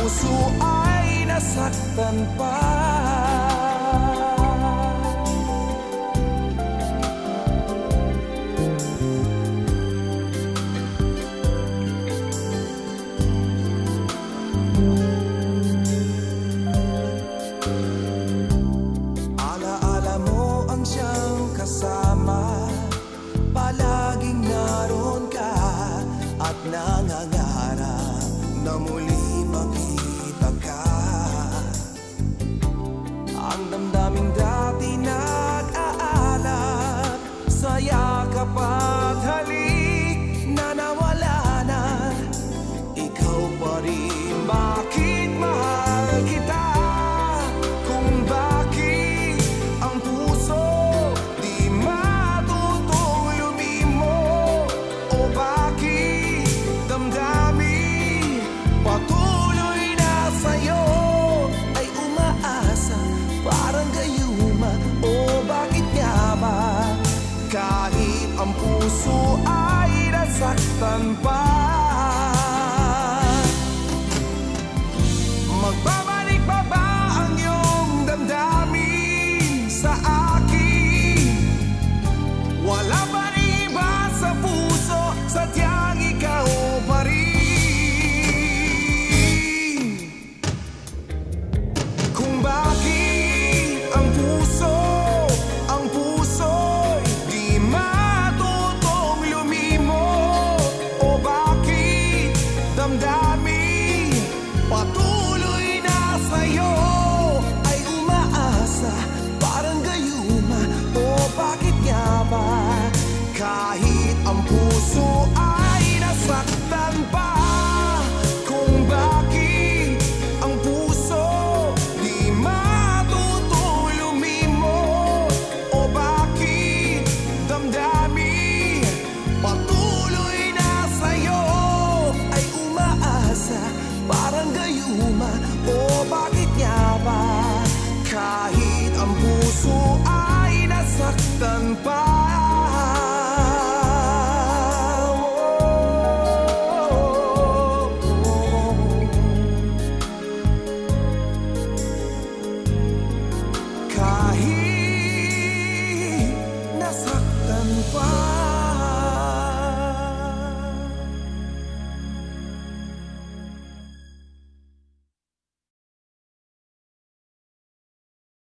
puso ay nasaktan pa. Alaala mo ang siyang kasama, palaging naroon ka at nangangarap na muli makita ka. Ang damdaming dati nag-aalab sa yakap at halik na nawala na. Ikaw pa rin, bakit mahal kita? Kung bakit ang puso di matutong lumimo? O bakit damdamin patuloy na sa'yo ay umaasa parang gayuma? O bakit nga ba kahit ang puso ay nasaktan pa? Magbabalik pa ba ang iyong damdamin sa akin? Wala ba rin iba sa puso, sadyang ikaw pa rin? Kung bakit ang puso'y di matutong lumimo? O bakit damdamin patuloy na sa'yo ay umaasa parang gayuma? O bakit nga ba kahit ang puso